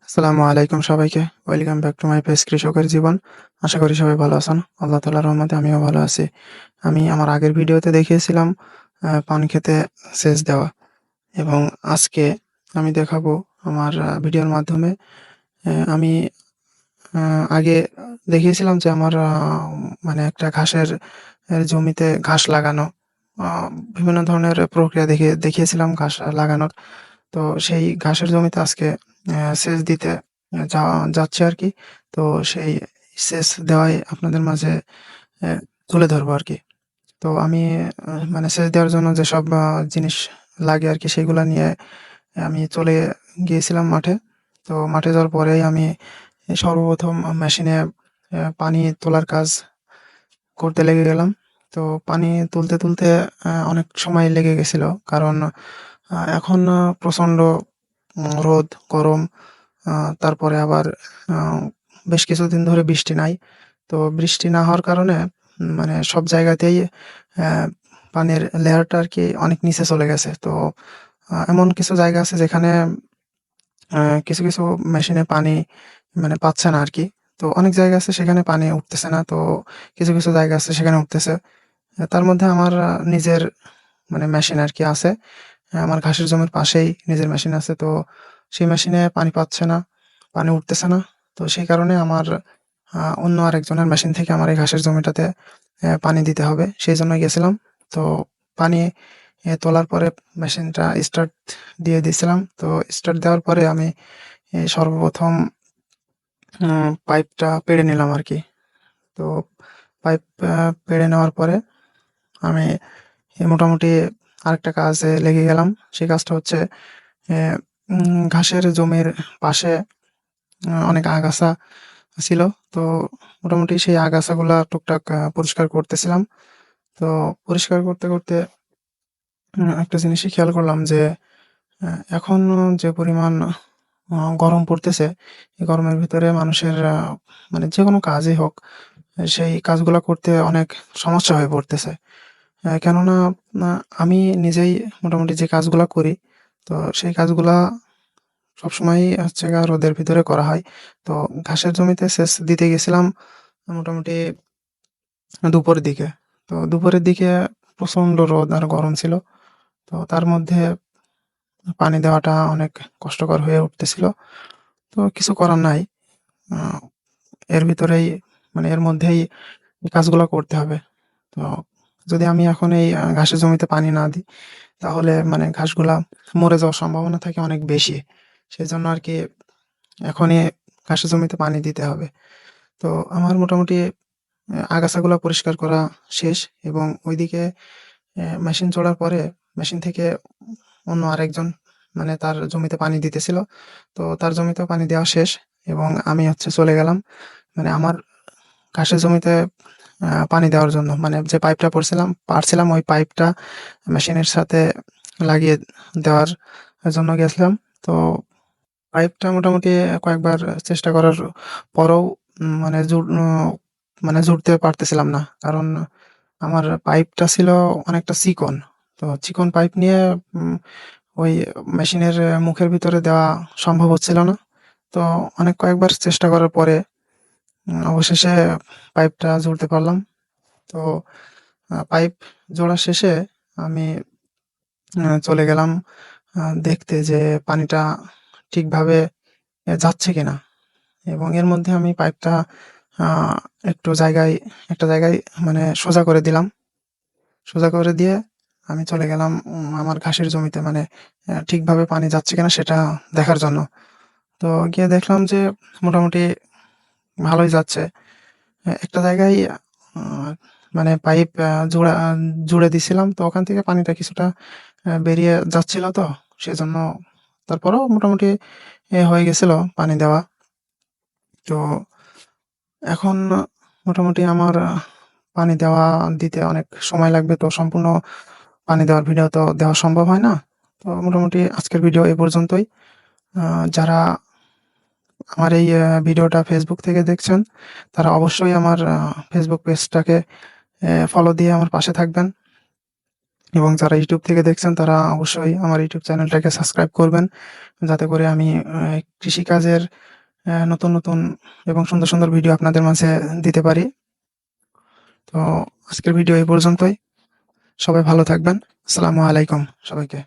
আসসালামু আলাইকুম সবাইকে। Welcome back to my page কৃষকের জীবন। আশা করি সবাই ভালো আছেন। আল্লাহ তাআলার রহমতে আমিও ভালো আছি। আমি আমার আগের ভিডিওতে দেখিয়েছিলাম পান খেতে সেচ দেওয়া এবং আজকে আমি দেখাবো আমার ভিডিওর মাধ্যমে আমি আগে দেখিয়েছিলাম যে আমার মানে একটা ঘাসের জমিতে ঘাস লাগানো। আ বিভিন্ন ধরনের প্রক্রিয়া দেখিয়েছিলাম ঘাস লাগানোর। তো সেই ঘাসের জমিতে আজকে সেচ দিতে যাচ্ছি আরকি। তো সেই সেচ দেওয়াই আপনাদের মাঝে অ্যা তুলে ধরবো আরকি। তো আমি মানে সেচ দেওয়ার জন্য যেসব জিনিস লাগে আরকি সেগুলা নিয়ে আমি চলে গিয়েছিলাম মাঠে। তো মাঠে যাওয়ার পরেই আমি সর্বপ্রথম মেশিনে পানি তোলার কাজ করতে লেগে গেলাম। তো পানি তুলতে অনেক সময় লেগে গেছিল। কারণ এখন প্রচণ্ড রোদ, গরম, আ তারপরে আবার আ বেশ কিছুদিন ধরে বৃষ্টি নাই। তো বৃষ্টি না হওয়ার কারণে মানে সব জায়গাতেই অ্যা পানির লেয়ারটা আরকি অনেক নিচে চলে গেছে। তো এমন কিছু জায়গা আছে যেখানে কিছু মেশিনে পানি মানে পাচ্ছে না আরকি। তো অনেক জায়গা আছে সেখানে পানি উঠতেছে না। তো কিছু জায়গা আছে সেখানে উঠতেছে। তার মধ্যে আমার নিজের মানে মেশিন আরকি আছে। আমার ঘাসের জমির পাশেই নিজের মেশিন আছে। তো সেই মেশিনে পানি পাচ্ছে না, পানি উঠতেছে না। তো সেই কারণে আমার অন্য আরেকজনের মেশিন থেকে আমার এই ঘাসের জমিটাতে পানি দিতে হবে। সেজন্য গেছিলাম। তো পানি তোলার পরে মেশিনটা স্টার্ট দিয়ে দিছিলাম। তো স্টার্ট দেওয়ার পরে আমি সর্বপ্রথম পাইপটা পেড়ে নিলাম আরকি। তো পাইপ পেড়ে নেওয়ার পরে আমি মোটামুটি আরেকটা কাজে লেগে গেলাম। সেই কাজটা হচ্ছে এ ঘাসের জমির পাশে অনেক আগাছা ছিল। তো মোটামুটি সেই আগাছাগুলা টুকটাক পরিষ্কার করতেছিলাম। তো পরিষ্কার করতে একটা জিনিসই খেয়াল করলাম যে এখন যে পরিমাণ গরম পড়তেছে, এই গরমের ভিতরে মানুষের মানে যেকোনো কাজই হোক, সেই কাজগুলা করতে অনেক সমস্যা হয়ে পড়তেছে। কেননা আ আমি নিজেই মোটামুটি যে কাজগুলা করি, তো সেই কাজগুলা সবসময়ই হচ্ছে গিয়ে রোদের ভিতরে করা হয়। তো ঘাসের জমিতে সেচ দিতে গেছিলাম মোটামুটি দুপুরের দিকে। তো দুপুরের দিকে প্রচন্ড রোদ আর গরম ছিল। তো তার মধ্যে পানি দেওয়াটা অনেক কষ্টকর হয়ে উঠতেছিল। তো কিছু করার নাই। আ এর ভিতরেই মানে এর মধ্যেই এই কাজগুলা করতে হবে। তো যদি আমি এখন এই ঘাসের জমিতে পানি না দিই, তাহলে মানে ঘাসগুলা মরে যাওয়ার সম্ভাবনা থাকে অনেক বেশি। সেজন্য আরকি এখনই ঘাসের জমিতে পানি দিতে হবে। তো আমার মোটামুটি আগাছাগুলা পরিষ্কার করা শেষ এবং ওইদিকে মেশিন চলার পরে মেশিন থেকে অন্য আরেকজন মানে তার জমিতে পানি দিতেছিল। তো তার জমিতেও পানি দেওয়া শেষ এবং আমি হচ্ছে চলে গেলাম। মানে আমার ঘাসের জমিতে পানি দেওয়ার জন্য মানে যে পাইপটা পাড়ছিলাম ওই পাইপটা মেশিনের সাথে লাগিয়ে দেওয়ার জন্য গেছিলাম। তো পাইপটা মোটামুটি কয়েকবার চেষ্টা করার পরেও মানে মানে জুড়তে পারতেছিলাম না। কারণ আমার পাইপটা ছিল অনেকটা চিকন। তো চিকন পাইপ নিয়ে উম ওই মেশিনের মুখের ভিতরে দেওয়া সম্ভব হচ্ছিল না। তো কয়েকবার চেষ্টা করার পরে অবশেষে পাইপটা জুড়তে পারলাম। তো পাইপ জোড়া শেষে আমি চলে গেলাম দেখতে যে পানিটা ঠিকভাবে যাচ্ছে কিনা এবং এর মধ্যে আমি পাইপটা আ একটু জায়গায় একটা জায়গায় মানে সোজা করে দিলাম। সোজা করে দিয়ে আমি চলে গেলাম আমার ঘাসের জমিতে মানে ঠিকভাবে পানি যাচ্ছে কিনা সেটা দেখার জন্য। তো গিয়ে দেখলাম যে মোটামুটি ভালোই যাচ্ছে। একটা জায়গায় আ মানে পাইপ জুড়ে দিছিলাম। তো ওখান থেকে পানিটা কিছুটা বেরিয়ে যাচ্ছিল তো সেজন্য তারপরেও মোটামুটি হয়ে গেছিল পানি দেওয়া। তো এখন মোটামুটি আমার পানি দিতে অনেক সময় লাগবে। তো সম্পূর্ণ পানি দেওয়ার ভিডিও তো দেওয়া সম্ভব হয় না। তো মোটামুটি আজকের ভিডিও এ পর্যন্তই। আ যারা আমার এই ভিডিওটা Facebook থেকে দেখছেন, তারা অবশ্যই আমার Facebook পেজটাকে ফলো দিয়ে আমার পাশে থাকবেন এবং যারা ইউটিউব থেকে দেখছেন তারা অবশ্যই আমার ইউটিউব চ্যানেলটাকে সাবস্ক্রাইব করবেন, যাতে করে আমি কৃষিকাজের নতুন নতুন এবং সুন্দর সুন্দর ভিডিও আপনাদের মাঝে দিতে পারি। তো আজকের ভিডিও এই পর্যন্তই। সবাই ভালো থাকবেন। আসসালামু আলাইকুম সবাইকে।